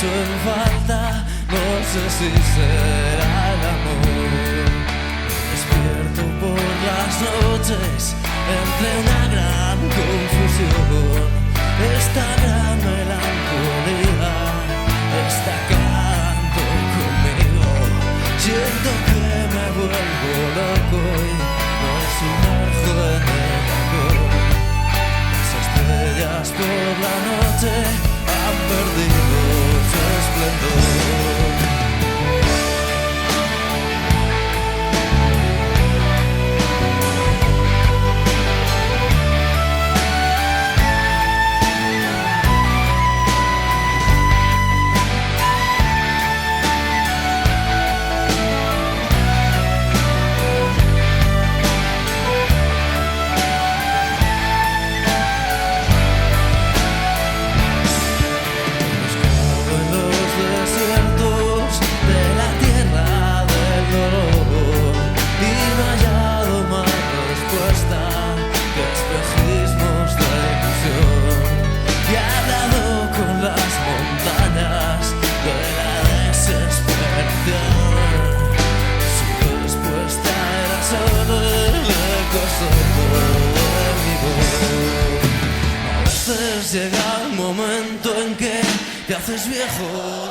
echo en falta, no sé si será el amor. Despierto por las noches entre una gran confusión, esta gran melancolía está acabando conmigo. Siento que me vuelvo loco y no es un ojo en el alcohol. Las estrellas por la noche han perdido su esplendor. Llega un momento en que te haces viejo.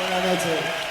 Buenas noches.